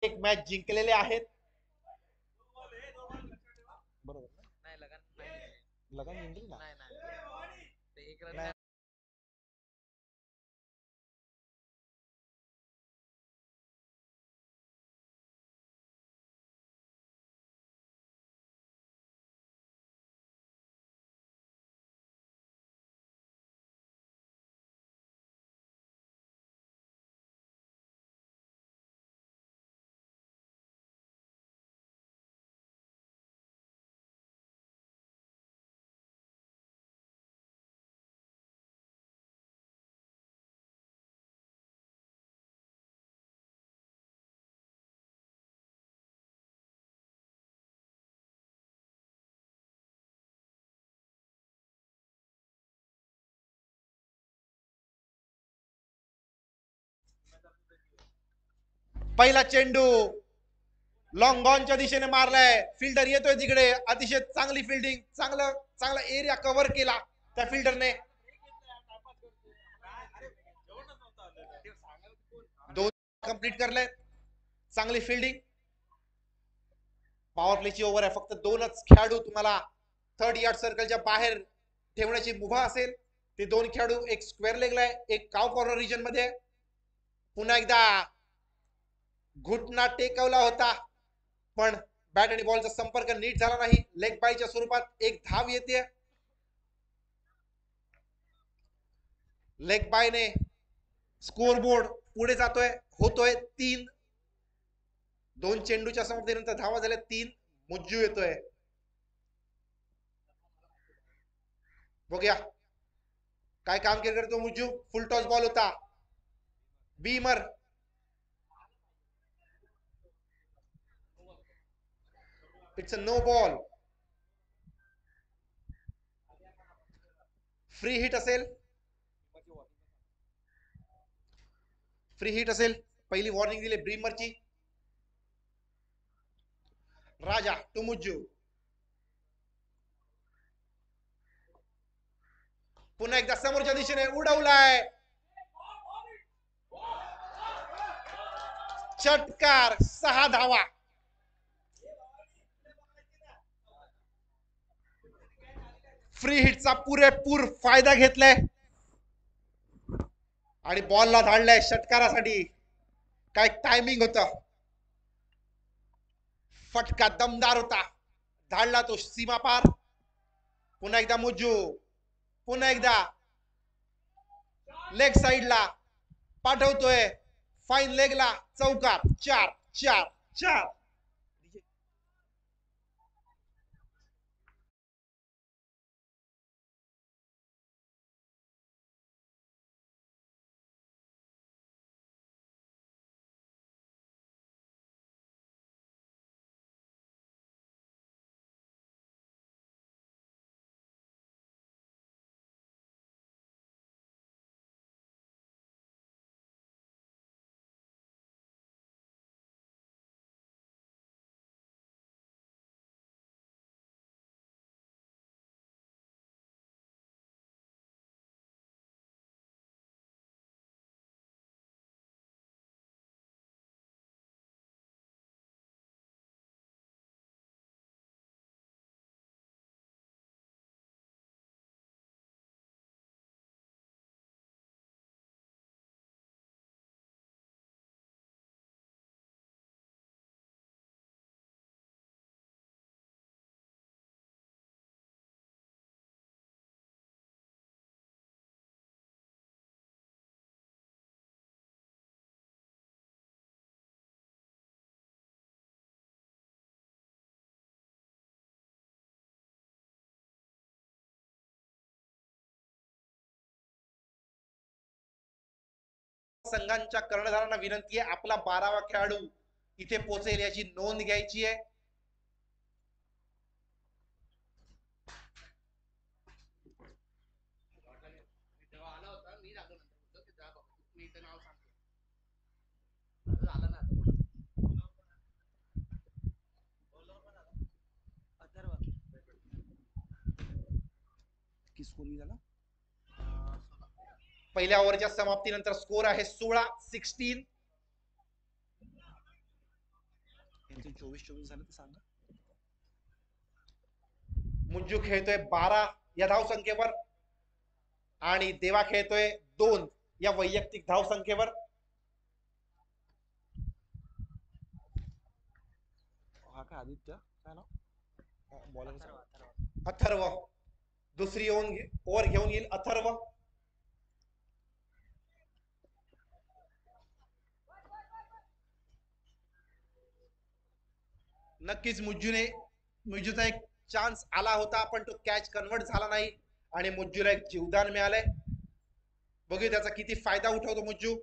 एक मॅच जिंकलेले आहेत. बरोबर नाही लगान जिंकली ना. ते एक रन पहिला चेंडू लॉंग ऑनच्या दिशेने मारलाय. फिल्डर येतोय तिकडे. अतिशय चांगली फिल्डिंग, चांगला चांगला एरिया कव्हर केला त्या फिल्डरने. दोन कंप्लीट करले. चांगली फिल्डिंग. पॉवर प्लेची ओव्हर आहे. फक्त दोनच खेळाडू तुम्हाला थर्ड यार्ड सर्कलच्या बाहेर ठेवण्याची मुभा असेल. ते दोन खेळाडू, एक स्क्वेअर लेगला आहे, एक काव कॉर्नर रिजन मध्ये. पुन्हा एकदा घुटना टेकवला होता, पण बॅट आणि बॉलचा संपर्क नीट झाला नाही. लेग बायच्या स्वरूपात एक धाव येते. लेग बायने स्कोर बोर्ड पुढे जातोय. होतोय 3. दोन चेंडूच्या समाप्तीनंतर धावा झाल्या 3. मुज्जू येतोय. बघूया काय काम केलं करतो मुज्जू. फुल टॉस बॉल होता. Beamer it's a no ball. Free hit असेल. फ्री हिट असेल. पहिली वॉर्निंग दिली ब्रीमरची. राजा टू मुज्जू. पुन्हा एकदा समोरच्या दिशेने उडवलाय. षटकार. 6 धावा. फ्री हिटचा पुरेपूर फायदा घेतलाय आणि बॉलला धाडलाय षटकारासाठी. काय टायमिंग होता. फटका दमदार होता. धाडला तो सीमा पार. पुन्हा एकदा मुज्जू. पुन्हा एकदा लेग साइडला पाठवतोय. फाईन लेगला चौकार. 4-4-4. संघांच्या कर्णधारांना विनंती आहे, आपला 12वा खेळाडू इथे पोहोचेल याची नोंद घ्यायची आहे. पहिल्या ओव्हरच्या समाप्तीनंतर स्कोर आहे 16-16. 24-24 झाले तर सांगा. मुंजू खेळतोय 12 या धाव संख्येवर आणि देवा खेळतोय 2 या वैयक्तिक धाव संख्येवर. हा का आदित्य काय नाव बॉलर? अथर्व दुसरी ओव्हर घेऊन येईल अथर्व. नक्कीच मुज्जूचा एक चान्स आला होता पण तो कॅच कन्वर्ट झाला नाही आणि मुज्जूला एक जीवदान मिळालंय. बघू त्याचा किती फायदा उठवतो मुज्जू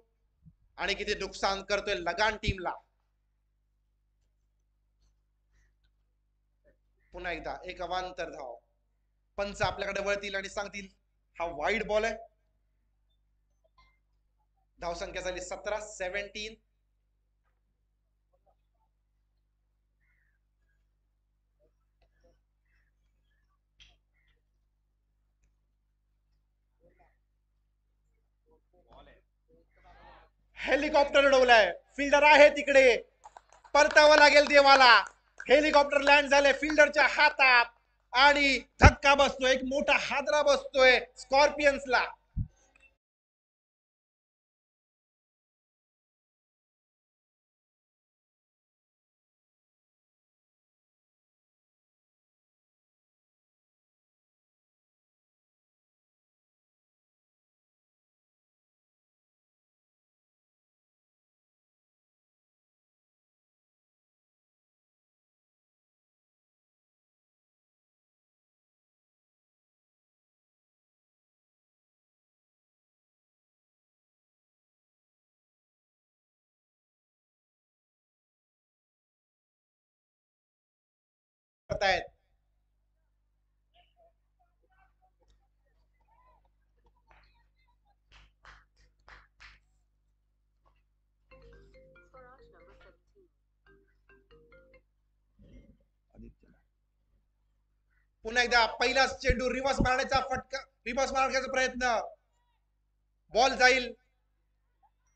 आणि किती नुकसान करतोय लगान टीमला. पुन्हा एकदा एक अवांतर धाव. पंच आपल्याकडे वळतील आणि सांगतील हा वाईड बॉल आहे. धाव संख्या झाली 17. हेलिकॉप्टर उडवलाय. फिल्डर आहे तिकडे. परतावं लागेल देवाला. हेलिकॉप्टर लँड झाले फिल्डरच्या हातात आणि धक्का बसतोय. एक मोठा हादरा बसतोय स्कॉर्पियन्सला. पुन्हा एकदा पहिलाच चेंडू रिव्हर्स मारण्याचा प्रयत्न. बॉल जाईल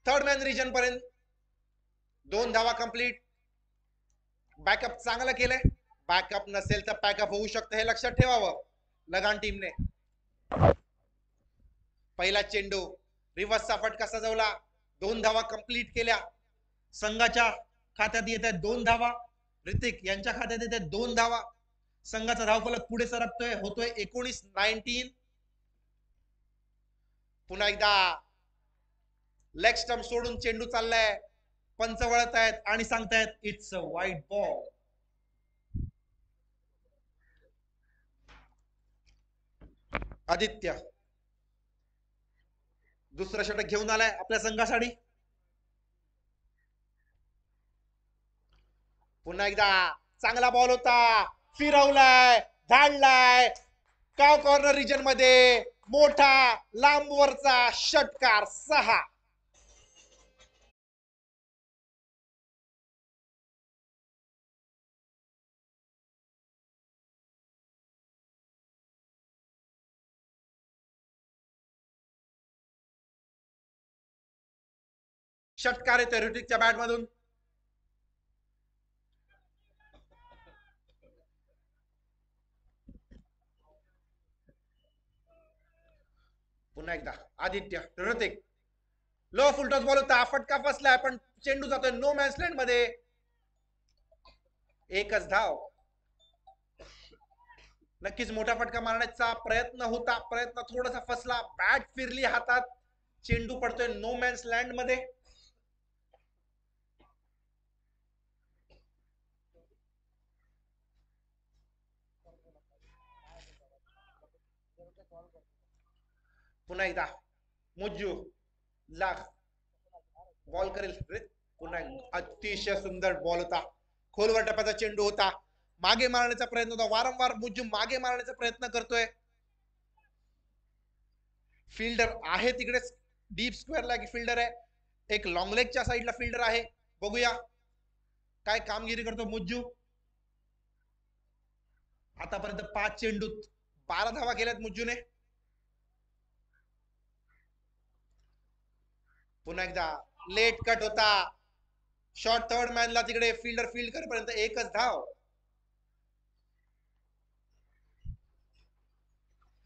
थर्ड मॅन रिजन पर्यंत. 2 धावा कंप्लीट. बॅकअप चांगलं केलंय. बॅकअप नसेल तर पॅकअप होऊ शकतं हे लक्षात ठेवावं लगान टीमने. पहिला चेंडू रिव्हर्सचा फटका सजवला. 2 धावा कंप्लीट केल्या. संघाच्या खात्यात येत आहेत 2 धावा. ऋतिक यांच्या खात्यात येत आहेत 2 धावा. संघाचा धावफलक पुढे सरकतोय. होतोय 19-19. पुन्हा एकदा लेग स्टंप सोडून चेंडू चाललाय. पंच वळत आहेत आणि सांगतायत it's a wide ball. Aditya दुसरा षटक घेऊन आलाय आपल्या संघासाठी. पुन्हा एकदा चांगला बॉल होता. फिरवलाय, धाडलाय. काव कॉर्नर रिजन मध्ये मोठा लांबवरचा षटकार 6. षटकार येतोय ऋतिकच्या बॅट मधून. पुन्हा एकदा Aditya Hrithik. Low full toss ball होता. फटका फसलाय पण चेंडू जातोय नो मॅन्स लँड मध्ये. एकच धाव. नक्कीच मोठा फटका मारण्याचा प्रयत्न होता. प्रयत्न थोडासा फसला. बॅट फिरली हातात. चेंडू पडतोय नो मॅन्स लँड मध्ये. पुन्हा एकदा मुज्जू लाख बॉल करेल. पुन्हा अतिशय सुंदर बॉल होता. खोलवर टप्प्याचा चेंडू होता. मागे मारण्याचा प्रयत्न होता. वारंवार मुज्जू मागे मारण्याचा प्रयत्न करतोय. फिल्डर आहे तिकडे डीप स्क्वेअरला की फिल्डर आहे. एक लॉंग लेगच्या साईडला फिल्डर आहे. बघूया काय कामगिरी करतो मुज्जू. आतापर्यंत 5 चेंडूत 12 धावा केल्यात मुज्जूने. पुन्हा एकदा लेट कट होता. शॉट थर्ड मॅनला तिकडे फिल्डर फील्ड करेपर्यंत एकच धाव.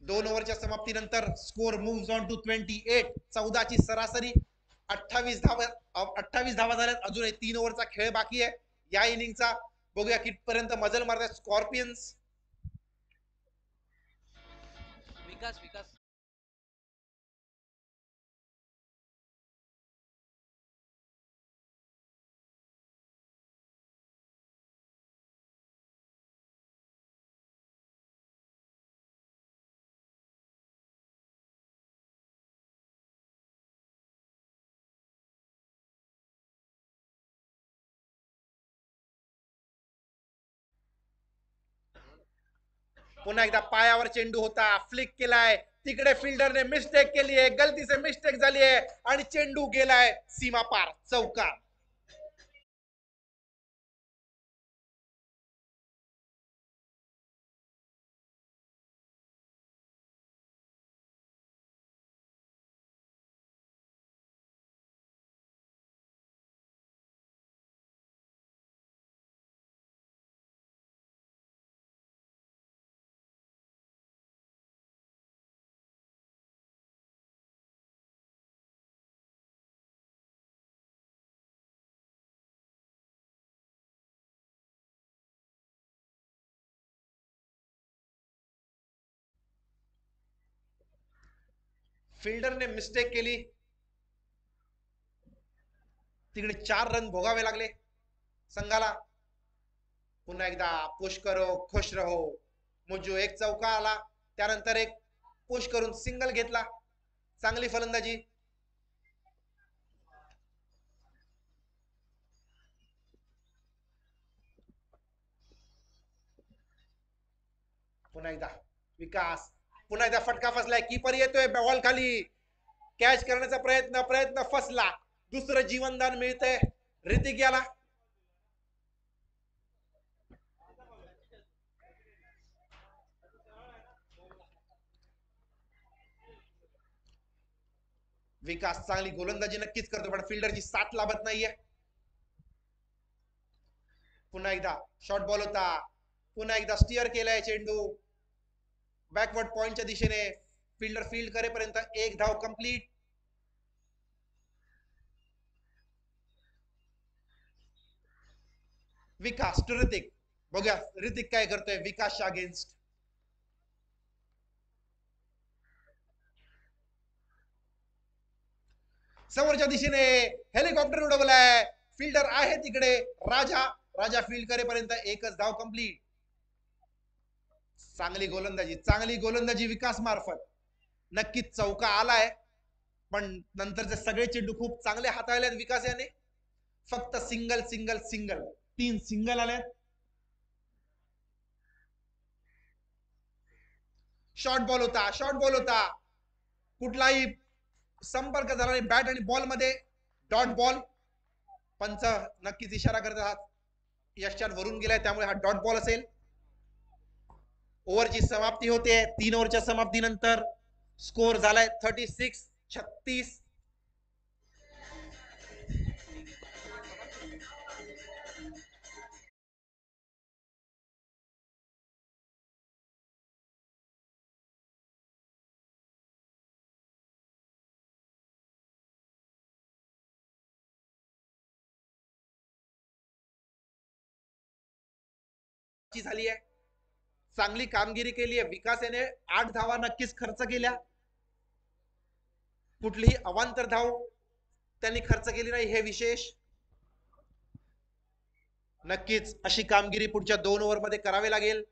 2 ओव्हरच्या समाप्तीनंतर स्कोर मूव्स ऑन टू 28. 14ची सरासरी. 28 धावा झाल्यात. अजून 3 ओव्हरचा खेळ बाकी आहे या इनिंगचा. बघूया कितपर्यंत मजल मारतात स्कॉर्पियन्स. विकास विकास पुन्हा एकदा पायावर चेंडू होता. फ्लिक केलाय. तिकडे फिल्डरने मिस्टेक केली आहे. गलतीचे मिस्टेक झाली आहे आणि चेंडू गेलाय सीमा पार चौकार. फिल्डरने मिस्टेक केली. तिकडे 4 रन भोगावे लागले संघाला. पुन्हा एकदा पुश करो खुश रहो. मुजो एक चौका आला. त्यानंतर एक पुश करून सिंगल घेतला. चांगली फलंदाजी. पुन्हा एकदा विकास. पुन्हा एकदा फटका फसलाय. कीपर येतोय बॉल खाली. कॅच करण्याचा प्रयत्न फसला. दुसरं जीवनदान मिळतंय ऋतिक याला. विकास चांगली गोलंदाजी नक्कीच करतो पण फिल्डरची साथ लाभत नाहीये. पुन्हा एकदा शॉर्ट बॉल होता. पुन्हा एकदा स्टिअर केलाय चेंडू बॅकवर्ड पॉइंटच्या दिशेने. फिल्डर फील्ड करेपर्यंत एक धाव कंप्लीट. Vikas to Hrithik. बघूया ऋतिक काय करतोय विकासच्या अगेन्स्ट. समोरच्या दिशेने हेलिकॉप्टर उडवलाय. फिल्डर आहे तिकडे राजा फील्ड करेपर्यंत एकच धाव कंप्लीट. चांगली गोलंदाजी विकास मार्फत. नक्कीच चौका आलाय पण नंतरचे सगळे चेंडू खूप चांगले हाताळलेत विकास याने. फक्त सिंगल 3 सिंगल आलेत. शॉर्ट बॉल होता. कुठलाही संपर्क झाला नाही बॅट आणि बॉल मध्ये. Dot ball. पंच नक्कीच इशारा करत आहात. यशच्यान वरून गेलाय त्यामुळे हा डॉट बॉल असेल. ओव्हरची समाप्ती होते. 3 ओव्हरच्या समाप्तीनंतर स्कोर झालाय 36. झाली आहे. चांगली कामगिरी केली आहे विकास याने. 8 धावा नक्कीच खर्च केल्या. कुठलीही अवांतर धाव त्यांनी खर्च केली नाही हे विशेष. नक्कीच अशी कामगिरी पुढच्या 2 ओव्हर मध्ये करावी लागेल.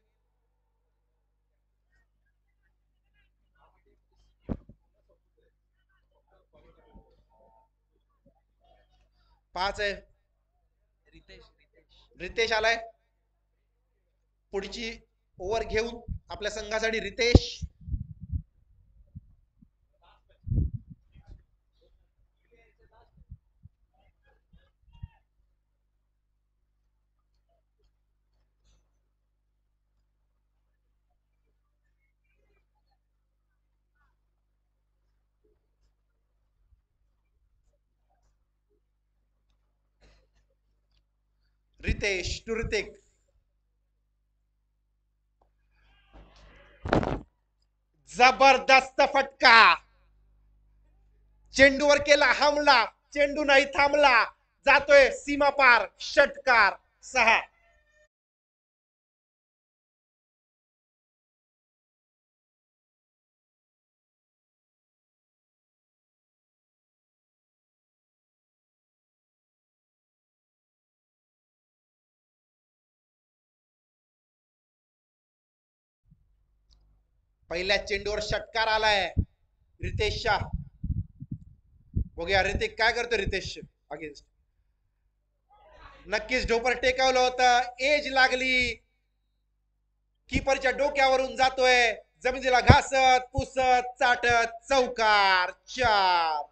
पाच आहे. रितेश आलाय पुढची ओव्हर घेऊन आपल्या संघासाठी. रितेश रितेश टू ऋतिक. जबरदस्त फटका. चेंडूवर केला हमला. चेंडू नाही थांबला. जातोय सीमा पार. षटकार. 6. पहिल्या चेंडूवर षटकार आलाय रितेशच्या. बघूया ऋतिक काय करतो. रितेश अगेन्स्ट. नक्कीच ढोपर टेकावलं होतं. एज लागली. कीपरच्या डोक्यावरून जातोय. जमिनीला घासत पुसत चाटत. चौकार. 4.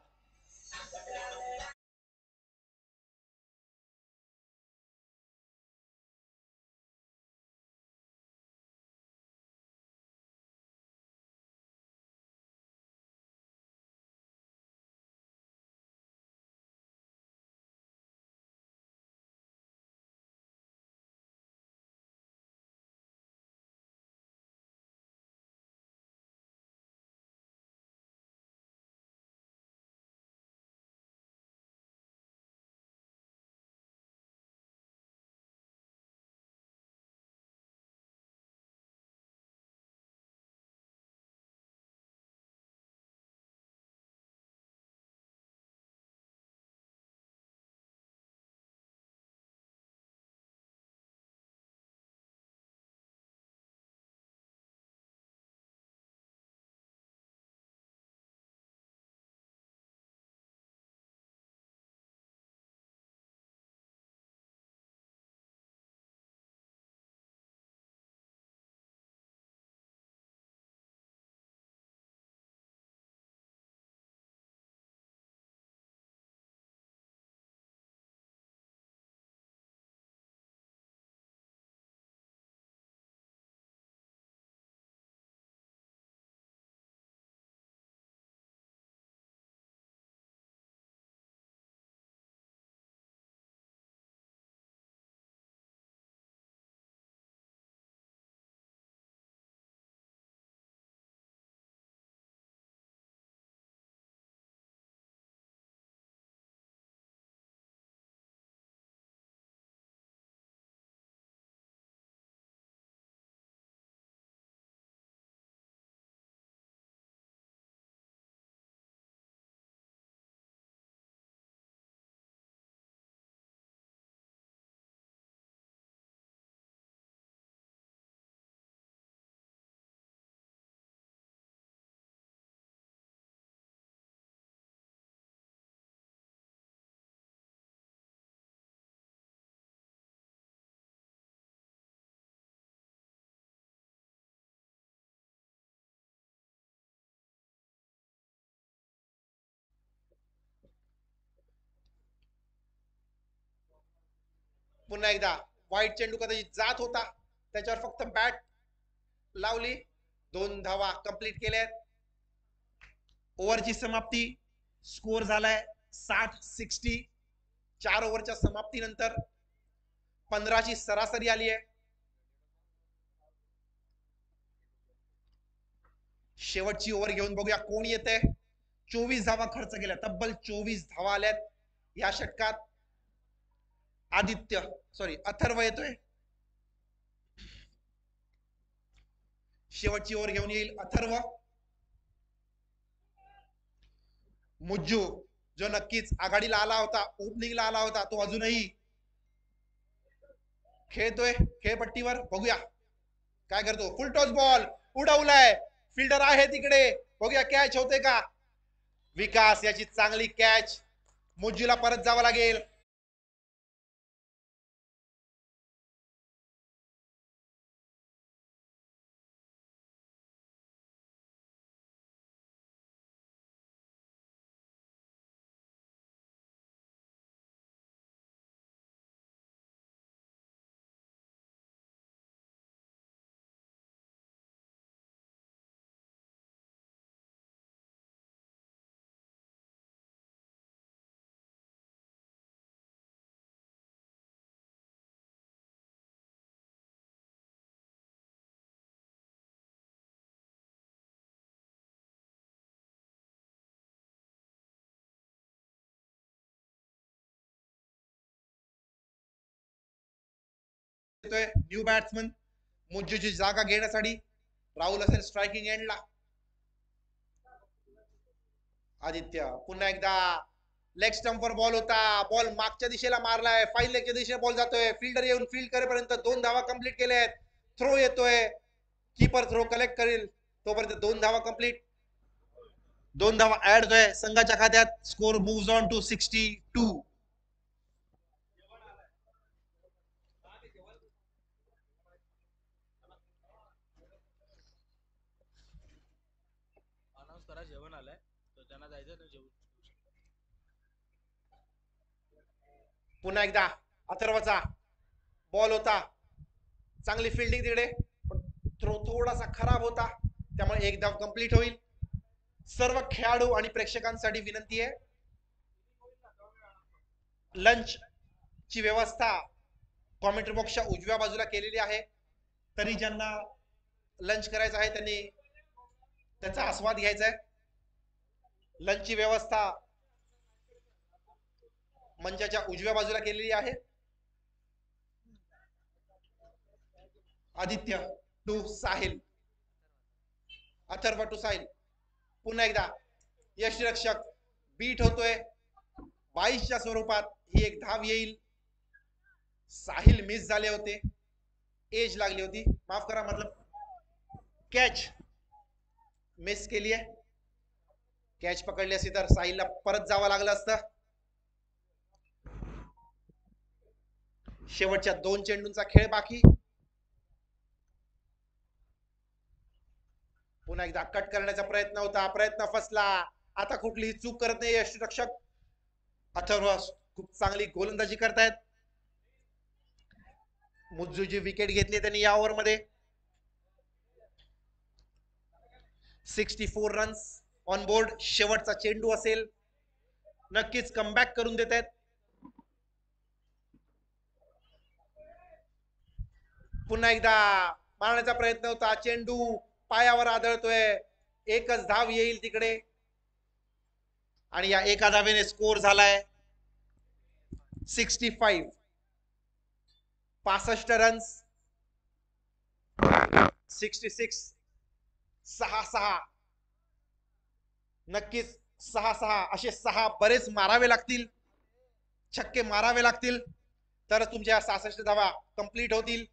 पुन्हा एकदा वाईट चेंडू कदाचित जात होता. त्याच्यावर फक्त बॅट लावली. 2 धावा कंप्लीट केल्यात. ओव्हरची समाप्ती. स्कोर झालाय 60-60. 4 ओव्हरच्या समाप्तीनंतर 15ची सरासरी आली आहे. शेवटची ओव्हर घेऊन बघूया कोण येते. 24 धावा खर्च केल्या. तब्बल 24 धावा आल्यात या षटकात. अथर्व येतोय. शेवटची ओव्हर घेऊन येईल अथर्व. मुज्जू जो नक्कीच आघाडीला आला होता, ओपनिंगला आला होता, तो अजूनही खेळतोय खेळपट्टीवर. बघूया काय करतो. फुल टॉस बॉल उडवलाय. फिल्डर आहे तिकडे. बघूया कॅच होते का. विकास याची चांगली कॅच. मुज्जूला परत जावं लागेल. येतोय न्यू बॅट्समन मुज्जूची जागा घेण्यासाठी. राहुल असेल स्ट्रायकिंग एंडला. आदित्य पुन्हा एकदा लेग स्टंपवर बॉल होता. बॉल मागच्या दिशेला मारलाय. फाईन लेगच्या दिशेला बॉल जातोय. फिल्डर येऊन फील्ड करेपर्यंत 2 धावा कंप्लीट केल्या आहेत. थ्रो येतोय. कीपर थ्रो कलेक्ट करेल तोपर्यंत 2 धावा कंप्लीट. 2 धावा ऍड होतोय संघाच्या खात्यात. Score moves on to 62. Announce करा जेवण आलंय तर त्यांना जायचं तर जेवण. पुन्हा एकदा अथर्वचा बॉल होता. चांगली फिल्डिंग तिकडे पण थ्रो थोडासा खराब होता त्यामुळे 1 धाव कंप्लीट होईल. सर्व खेळाडू आणि प्रेक्षकांसाठी विनंती आहे लंच ची व्यवस्था कॉमेंट्री बॉक्सच्या उजव्या बाजूला केलेली आहे. तरी ज्यांना लंच करायचं आहे त्यांनी त्याचा आस्वाद घ्यायचा आहे. लंचची व्यवस्था मंचाच्या उजव्या बाजूला केलेली आहे. आदित्य टू साहिल. अथर्व टू साहिल. पुन्हा एकदा यष्टिरक्षक बीट होतोय. 22च्या स्वरूपात ही एक धाव येईल. साहिल मिस झाले होते. एज लागली होती. माफ करा मतलब कॅच मिस केली आहे. कॅच पकडली असती तर साहिलला परत जावं लागलं असतं. शेवटच्या 2 चेंडूंचा खेळ बाकी. पुन्हा एकदा कट करण्याचा प्रयत्न होता. प्रयत्न फसला. आता कुठलीही चूक करत नाही यष्टिरक्षक. अथर्व खूप चांगली गोलंदाजी करतायत. मुज्जूची विकेट घेतली त्यांनी या ओव्हर मध्ये. 64 रन्स ऑन बोर्ड. शेवटचा चेंडू असेल. नक्कीच कमबॅक करून देत आहेत. पुन्हा एकदा मारण्याचा प्रयत्न होता. चेंडू पायावर आदळतोय. एकच धाव येईल तिकडे आणि या एका धावेने स्कोर झालाय 65. 65 रन्स. 66. 6-6. नक्कीच 6-6 असे 6 बरेच मारावे लागतील. छक्के मारावे लागतील तर तुमच्या 66 धावा कंप्लीट होतील.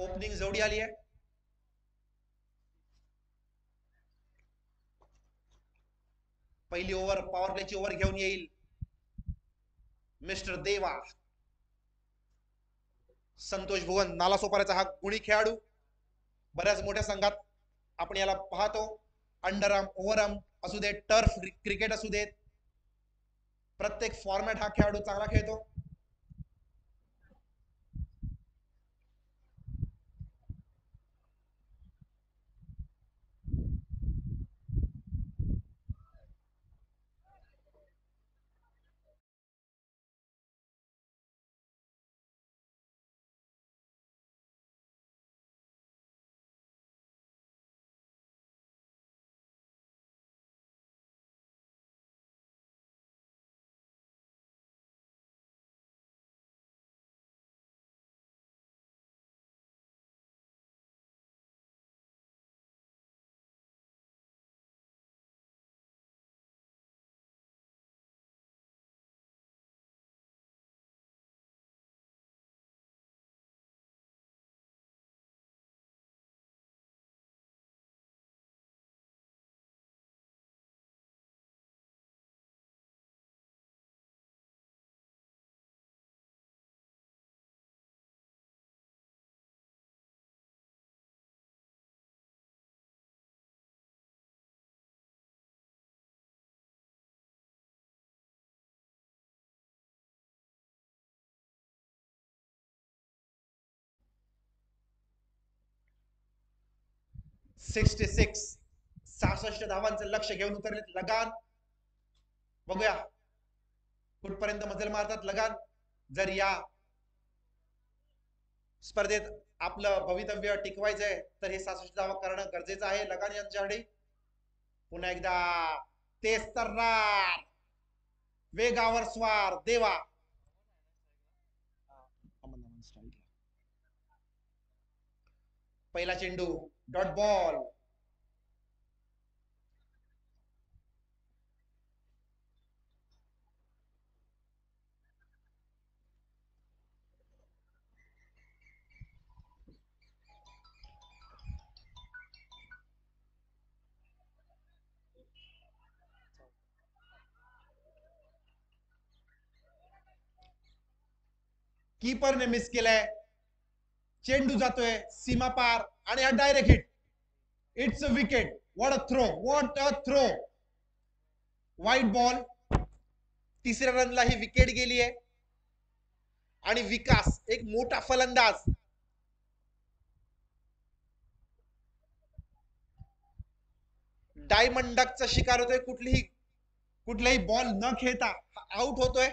ओपनिंग जोडी आली आहे. पहिली ओव्हर पॉवर प्लेची ओव्हर घेऊन येईल मिस्टर देवा. संतोष भुवन नालासोपाऱ्याचा हा गुणी खेळाडू. बऱ्याच मोठ्या संघात आपण याला पाहतो. अंडरआर्म, ओव्हरआर्म असू देत, टर्फ क्रिकेट असू देत, प्रत्येक फॉर्मॅट हा खेळाडू चांगला खेळतो. सिक्स्टी 66 धावांचं लक्ष घेऊन उतरलेत लगान. बघूया कुठपर्यंत मजल मारतात लगान. जर या स्पर्धेत आपलं भवितव्य टिकवायचंय तर हे 66 धावा करणं गरजेचं आहे लगान यांच्यासाठी. पुन्हा एकदा तेच तर्रार वेगावर स्वार देवा. पहिला चेंडू डॉट बॉल. कीपरने मिस केलाय. चेंडू जातोय सीमा पार आणि हा direct hit. It's a wicket. What a throw, what a throw. Wide ball. तिसऱ्या रनला ही विकेट गेली आहे. आणि विकास एक मोठा फलंदाज डायमंड डकचा शिकार होतोय. कुठलाही बॉल न खेळता आउट होतोय.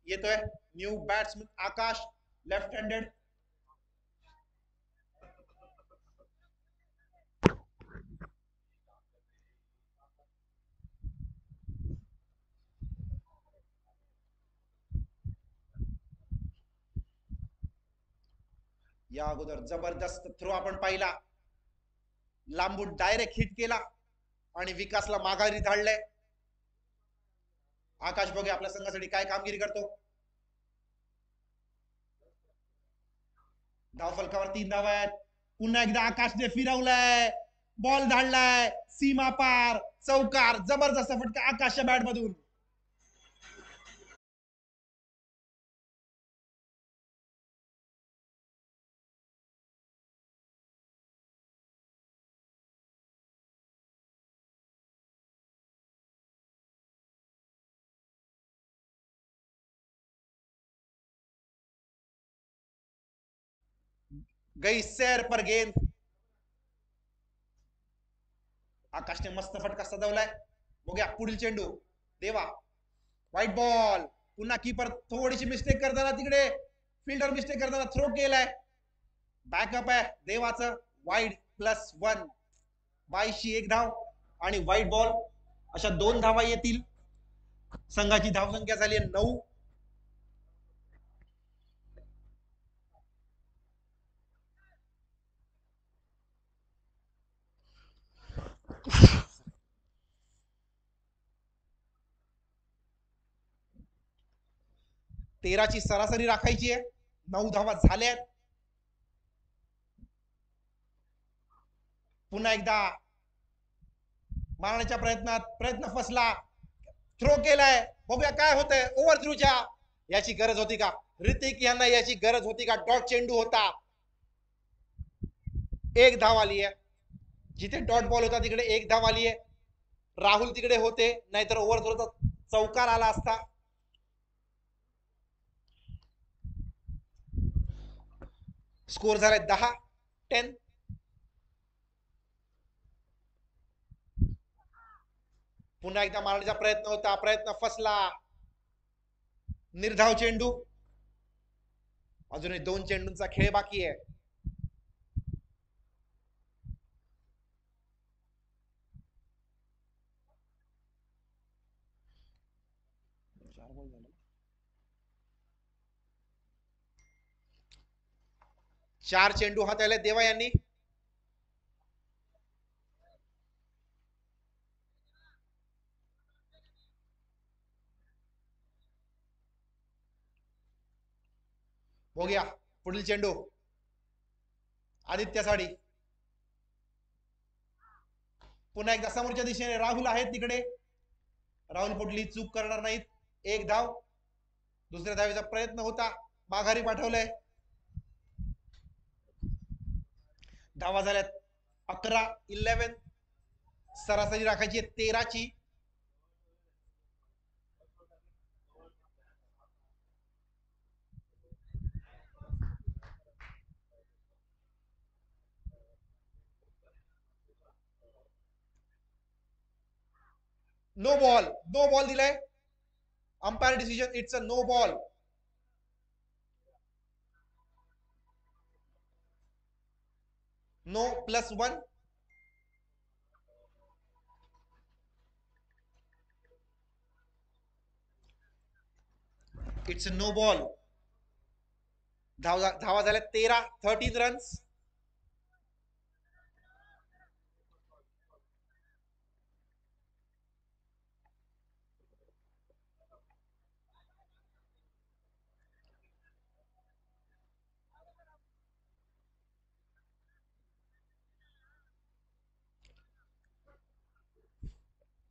येतोय न्यू बॅट्समन आकाश, लेफ्ट हँडेड. या अगोदर जबरदस्त थ्रो आपण पाहिला. लांबून डायरेक्ट हिट केला आणि विकासला माघारी धाडलंय. आकाश बघे आपल्या संघासाठी काय कामगिरी करतो. धावफलकावर 3 धावा आहेत. पुन्हा एकदा आकाशने फिरवलाय, बॉल धाडलाय सीमा पार, चौकार. जबरदस्त फटका आकाशच्या बॅट मधून. गई सैर पर गेंद. आकाशने मस्त फटका सजवलाय. बघूया पुढील चेंडू देवा. White ball. पुन्हा कीपर थोडीशी मिस्टेक करताना तिकडे फिल्डर मिस्टेक करताना थ्रो केलाय. बॅकअप आहे देवाचं. वाईड +1. 22शी 1 धाव. आणि व्हाईट बॉल अशा 2 धावा येतील. संघाची धावसंख्या झाली 9. तेराची सरासरी राखायची आहे. 9 धावा झाल्यात. पुन्हा एकदा मारण्याच्या प्रयत्न फसला. थ्रो केलाय. बघूया काय होतंय. ओव्हर थ्रूच्या याची गरज होती का ऋतिक यांना? याची गरज होती का? डॉट चेंडू होता. 1 धाव आली आहे. जिथे डॉट बॉल होता तिकडे 1 धाव आली आहे. राहुल तिकडे होते, नाहीतर ओव्हर थ्रोचा चौकार आला असता. स्कोर झालाय 10-10. पुन्हा एकदा मारण्याचा प्रयत्न होता. प्रयत्न फसला. निर्धाव चेंडू. अजूनही 2 चेंडूंचा खेळ बाकी आहे. चार चेंडू हाताळले देवा यांनी. बघूया पुढील चेंडू आदित्यसाठी. पुन्हा एकदा समोरच्या दिशेने राहुल आहेत तिकडे. राहुल कुठली चूक करणार नाहीत. 1 धाव. दुसऱ्या धावेचा प्रयत्न होता, माघारी पाठवलंय. धावा झाल्यात 11. सरासरी राखायची 13ची. नो बॉल दिलाय. Umpire decision, it's a no ball. No +1. It's a no ball. धावा झाल्या 13 रन्स.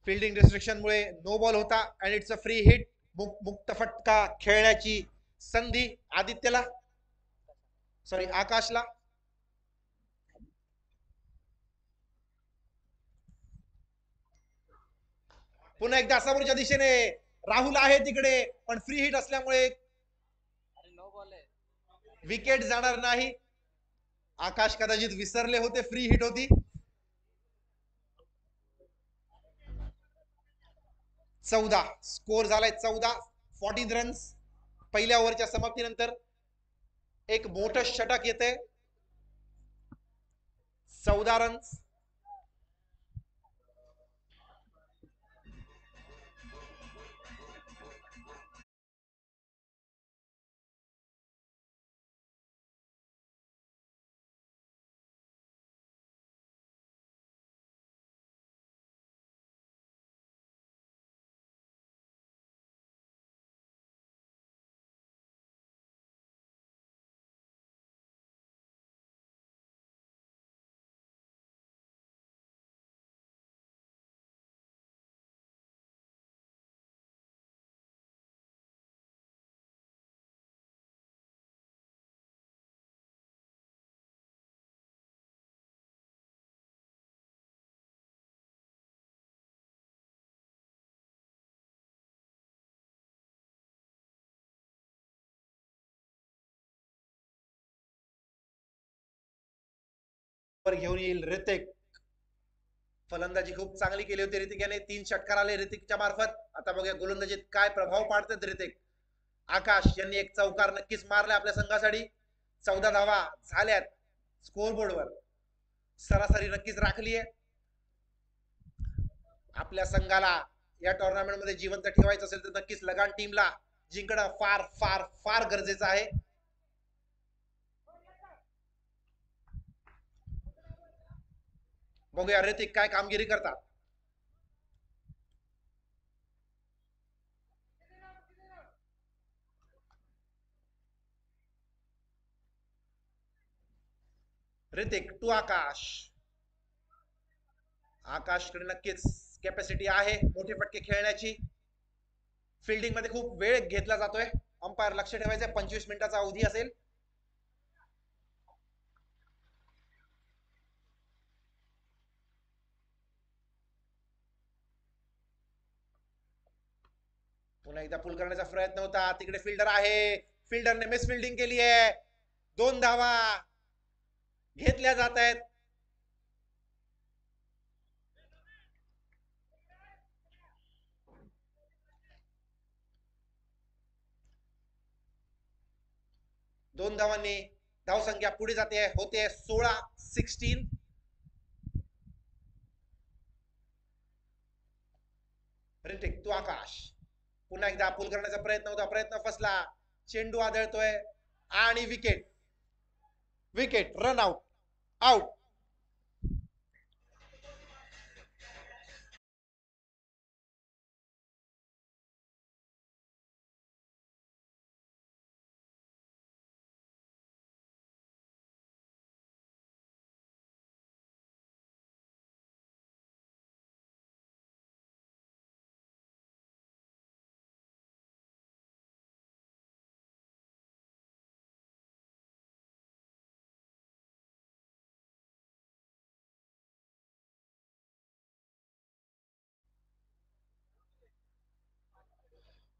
फिल्डिंग रिस्ट्रिक्शन मुळे नो बॉल होता and it's a free hit. मुक्त फटका खेळण्याची संधी आदित्यला, सॉरी आकाशला. पुन्हा एकदा समोरच्या दिशेने राहुल आहे तिकडे, पण फ्री हिट असल्यामुळे विकेट जाणार नाही. आकाश कदाचित विसरले होते फ्री हिट होती. 14 स्कोर झालाय. 14 रन्स. पहिल्या ओव्हरच्या समाप्तीनंतर एक मोठं षटक येते. 14 रन्स. घेऊन येईल ऋतिक. फलंदाजी खूप चांगली केली होती ऋतिक याने. 3 षटकार आले ऋतिकच्या मार्फत. आता बघूया गोलंदाजीत काय प्रभाव पाडतात ऋतिक. आकाश यांनी एक चौकार नक्कीच मारला आपल्या संघासाठी. 14 धावा झाल्यात स्कोर बोर्डवर. सरासरी नक्कीच राखली आहे. आपल्या संघाला या टुर्नामेंट मध्ये जिवंत ठेवायचं असेल तर नक्कीच लगान टीमला जिंकणं फार फार फार गरजेचं आहे. बघूया ऋतिक काय कामगिरी करतात. ऋतिक टू आकाश. आकाशकडे नक्कीच कॅपॅसिटी आहे मोठे फटके खेळण्याची. फिल्डिंग मध्ये खूप वेळ घेतला जातोय. अंपायर लक्ष ठेवायचं 25 मिनिटाचा अवधी असेल. पुन्हा एकदा पुल करण्याचा प्रयत्न होता. तिकडे फिल्डर आहे. फिल्डरने मिस फिल्डिंग केली आहे. 2 धावा घेतल्या जात आहेत. दोन धावांनी धावसंख्या पुढे जाते होते 16-16. ऋतिक तू आकाश. पुन्हा एकदा पुल करण्याचा प्रयत्न होता. प्रयत्न फसला. चेंडू आदळतोय आणि wicket. Wicket run out. Out.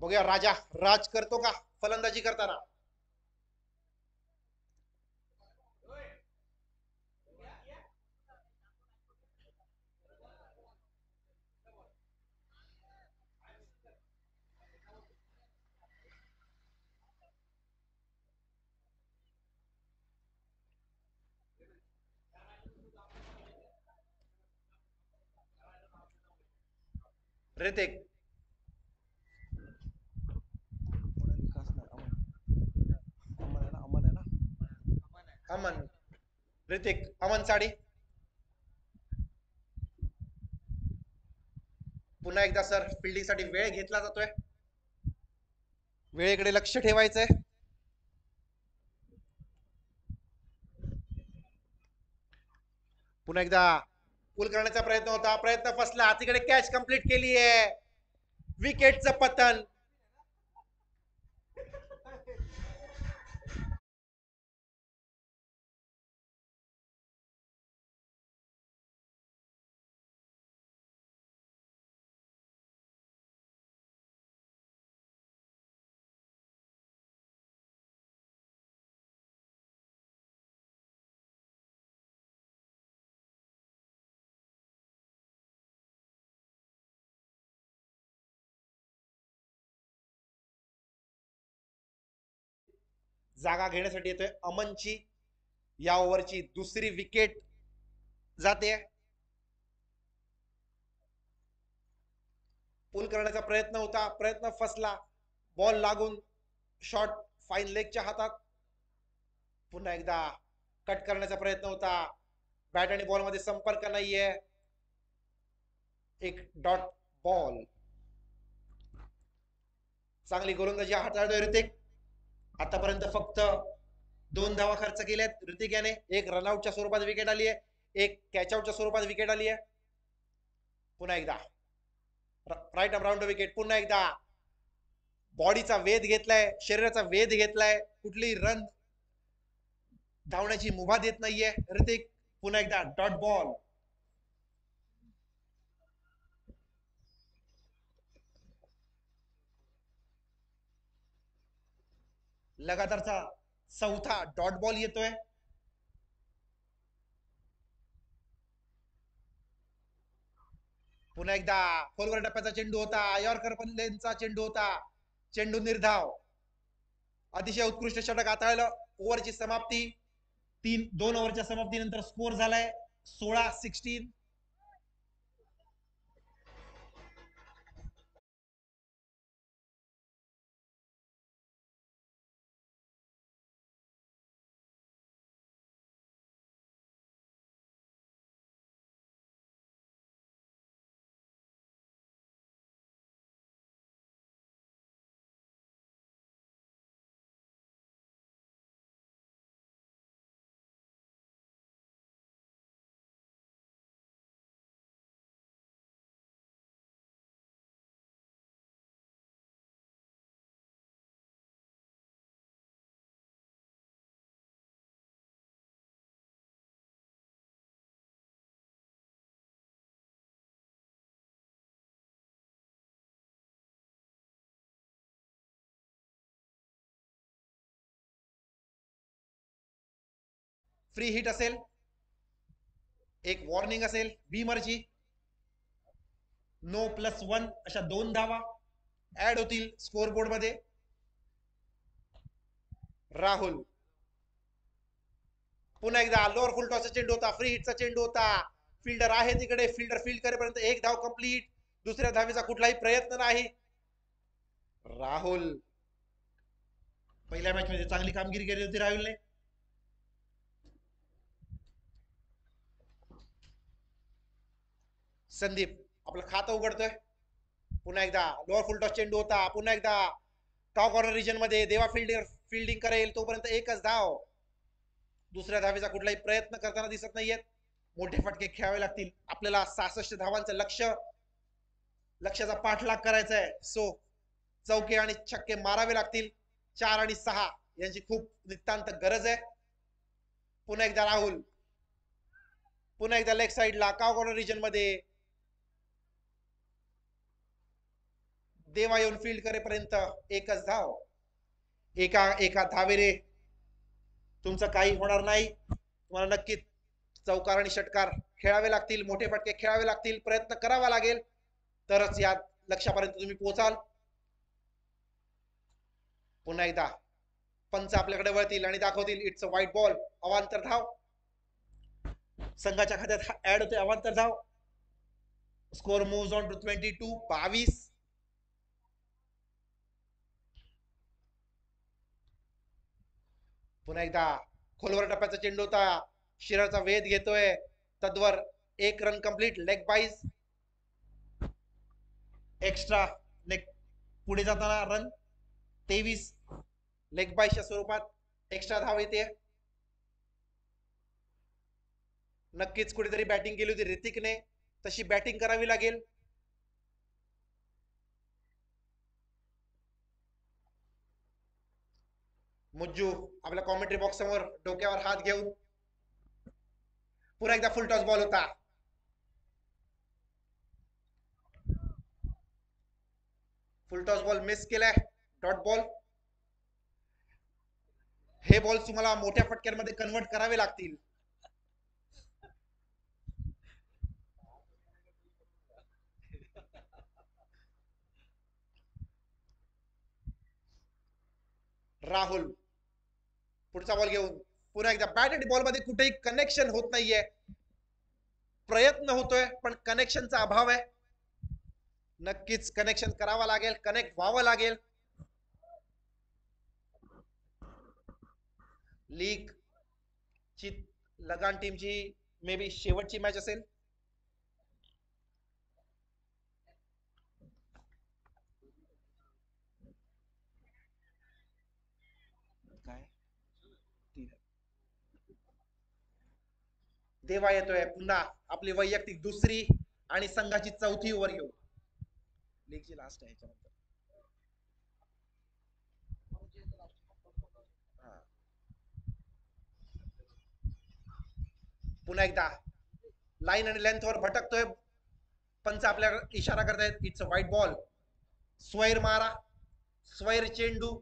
बघूया राजा राज करतो का फलंदाजी करताना. ऋतिक अमन. ऋतिक अमन साडी. पुन्हा एकदा सर फिल्डिंग साठी वेळ घेतला जातोय. वेळेकडे लक्ष ठेवायचंय. पुन्हा एकदा पुल करण्याचा प्रयत्न होता. प्रयत्न फसला. तिकडे कॅच कंप्लीट केली आहे. विकेटचं पतन. जागा घेण्यासाठी येतोय अमनची. या ओव्हरची दुसरी विकेट जाते. पुल करण्याचा प्रयत्न होता. प्रयत्न फसला. बॉल लागून शॉट फाईन लेगच्या हातात. पुन्हा एकदा कट करण्याचा प्रयत्न होता. बॅट आणि बॉल मध्ये संपर्क नाहीये. एक डॉट बॉल. चांगली गोलंदाजी हाताळतोय ऋतिक. आतापर्यंत फक्त 2 धावा खर्च केल्यात ऋतिक याने. एक रनआउटच्या स्वरूपात विकेट आली आहे. एक कॅच आउटच्या स्वरूपात विकेट आली आहे. पुन्हा एकदा राईट अप राऊंड विकेट. पुन्हा एकदा बॉडीचा वेध घेतलाय. शरीराचा वेध घेतलाय. कुठली रन धावण्याची मुभा देत नाहीये ऋतिक. पुन्हा एकदा डॉट बॉल. लगातारचा 4था डॉट बॉल येतोय. पुन्हा एकदा खोलवर टप्प्याचा चेंडू होता. यॉर्कर पल्लेंचा चेंडू होता. चेंडू निर्धाव. अतिशय उत्कृष्ट षटक हाताळलं. ओव्हरची समाप्ती 2 ओव्हरच्या समाप्तीनंतर स्कोर झालाय 16-16. फ्री हिट असेल, एक वॉर्निंग असेल, बीमरची नो +1 अशा 2 धावा ऍड होतील स्कोर बोर्ड मध्ये. राहुल पुन्हा एकदा लोअर फुल टॉसचा चेंडू होता, फ्री हिटचा चेंडू होता, फिल्डर आहे तिकडे, फिल्डर फील्ड करेपर्यंत एक धाव कंप्लीट, दुसऱ्या धावेचा कुठलाही प्रयत्न नाही. राहुल पहिल्या मॅच मध्ये चांगली कामगिरी केली होती राहुलने. संदीप आपलं खातं उघडतोय. पुन्हा एकदा लोअर फुल टॉस चेंडू होता, पुन्हा एकदा टॉप कॉर्नर रिजन मध्ये देवा फिल्डिंग करेल तोपर्यंत एकच धाव. दुसऱ्या धावेचा कुठलाही प्रयत्न करताना दिसत नाहीयेत. मोठे फटके खेळावे लागतील आपल्याला. 66 धावांचं लक्ष्याचा पाठलाग करायचा आहे. सो चौके आणि छक्के मारावे लागतील. 4 आणि 6 यांची खूप नितांत गरज आहे. पुन्हा एकदा राहुल, पुन्हा एकदा लेग साइडला काव कॉर्नर रिजन मध्ये देवा येऊन फील्ड करेपर्यंत एकच धाव. एका धावेने तुमचं काही होणार नाही. तुम्हाला नक्कीच चौकार आणि षटकार खेळावे लागतील, मोठे फटके खेळावे लागतील, प्रयत्न करावा लागेल, तरच या लक्ष्यापर्यंत तुम्ही पोहोचाल. पुन्हा एकदा पंच आपल्याकडे वळतील आणि दाखवतील इट्स अ व्हाईट बॉल. अवांतर धाव संघाच्या खात्यात ऍड होते. अवांतर धाव. Score moves on to 22. पुन्हा एकदा खोलवर टप्प्याचा चेंडू होता, शिराचा वेध घेतोय, तद्वर एक run complete. Leg byes extra leg पुढे जाताना रन 23 लेग बाईच्या स्वरूपात एक्स्ट्रा धाव येते. नक्कीच कुठेतरी बॅटिंग केली होती ऋतिकने, तशी बॅटिंग करावी लागेल. मुज्जू आपल्या कॉमेंट्री बॉक्स समोर डोक्यावर हात घेऊन. पुन्हा एकदा फुल टॉस बॉल होता. फुल टॉस बॉल मिस केलाय. Dot ball. हे बॉल तुम्हाला मोठ्या फटक्यांमध्ये कन्वर्ट करावे लागतील. राहुल पुढचा बॉल घेऊन पुन्हा एकदा बॅट आणि बॉल मध्ये कुठेही कनेक्शन होत नाहीये. प्रयत्न होतोय पण कनेक्शनचा अभाव आहे. नक्कीच कनेक्शन करावा लागेल, कनेक्ट व्हावं लागेल. लीग ची लगान टीमची मे बी शेवटची मॅच असेल. काय देवा येतोय पुन्हा आपली वैयक्तिक दुसरी आणि संघाची चौथी ओव्हर घेऊन. लीगची लास्ट आहे ह्याच्यानंतर. पुन्हा एकदा लाईन आणि लेंथवर भटकतोय. पंच आपल्या इशारा करतायत इट्स अ व्हाईट बॉल. स्वैर मारा, स्वैर चेंडू.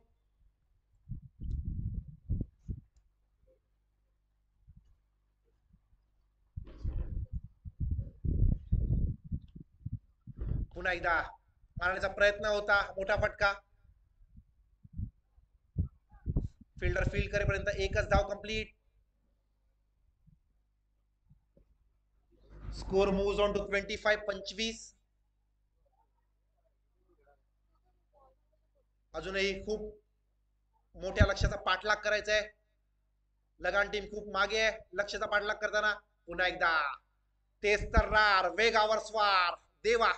पुन्हा एकदा मारण्याचा प्रयत्न होता, मोठा फटका. फिल्डर फील्ड करेपर्यंत एकच धाव complete. Score moves on to 25. अजूनही खूप मोठ्या लक्ष्याचा पाठलाग करायचा आहे. लगान टीम खूप मागे आहे लक्ष्याचा पाठलाग करताना. पुन्हा एकदा तेच तर्रार वेगावर स्वार देवा.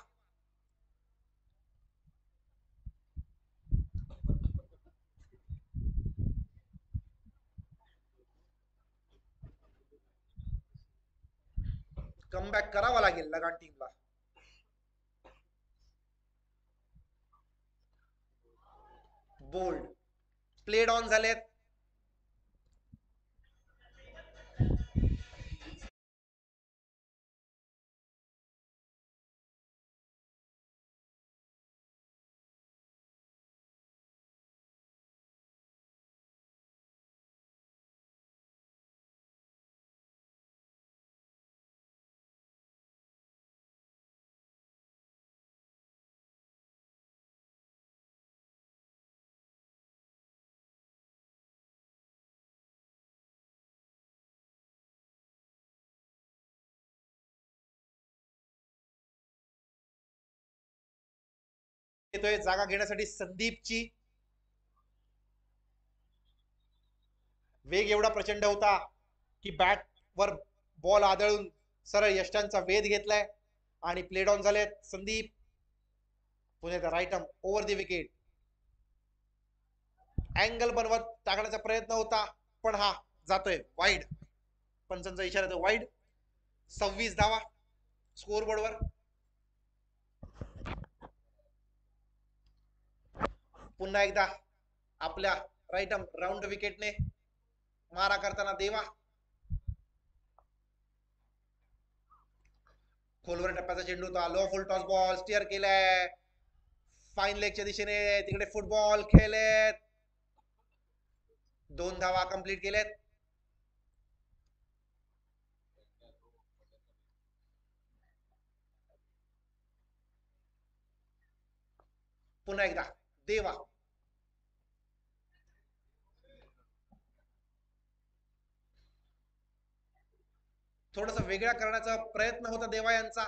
कमबॅक करावा लागेल लगान टीमला. बोल्ड प्लेड ऑन झालेत. येतोय जागा घेण्यासाठी संदीपची. वेग एवढा प्रचंड होता की बॅट वर बॉल आदळून सरळ यष्टांचा वेध घेतलाय आणि प्लेड ऑन झालेत. संदीप पुन्हा right arm over the wicket. Angle बनवत टाकण्याचा प्रयत्न होता पण हा जातोय वाईड. पंचांचा इशारा तो वाईड. 26 धावा स्कोरबोर्डवर. पुन्हा एकदा आपल्या राईट आर्म राऊंड विकेटने मारा करताना देवा. खोलवर टप्प्याचा चेंडू होता. लो फुल टॉस बॉल स्टिअर केलाय फाईन लेगच्या दिशेने. तिकडे फुटबॉल खेळलेत. 2 धावा कंप्लीट केलेत. पुन्हा एकदा देवा. थोडस वेगळा करण्याचा प्रयत्न होता देवा यांचा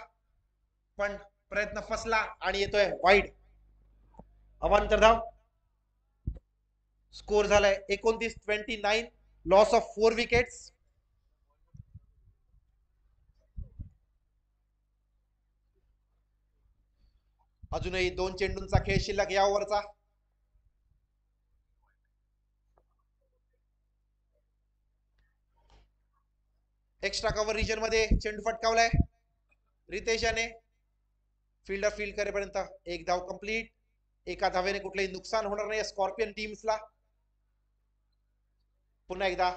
पण प्रयत्न फसला आणि येतोय वाईड. अवांतर धाव. स्कोर झालाय 29-29. Loss of 4 wickets. अजूनही 2 चेंडूंचा खेळ शिल्लक या ओव्हरचा. एक्स्ट्रा कव्हर रिजन मध्ये चेंडू फटकावलाय रितेश याने. फिल्डर फील्ड करेपर्यंत 1 धाव कंप्लीट. एका धावेने कुठलेही नुकसान होणार नाही स्कॉर्पियन टीम्सला. पुन्हा एकदा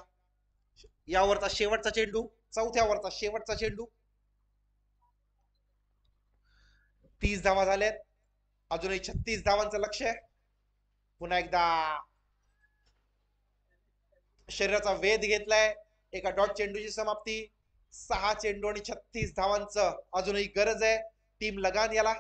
या ओव्हरचा शेवटचा चेंडू. चौथ्या ओव्हरचा शेवटचा चेंडू. 30 धावा झाल्यात. अजूनही 36 धावांचं लक्ष आहे. पुन्हा एकदा शरीराचा वेध घेतलाय. एका डॉट चेंडूची समाप्ती. 6 चेंडू आणि 36 धावांचं अजूनही गरज आहे टीम लगान याला.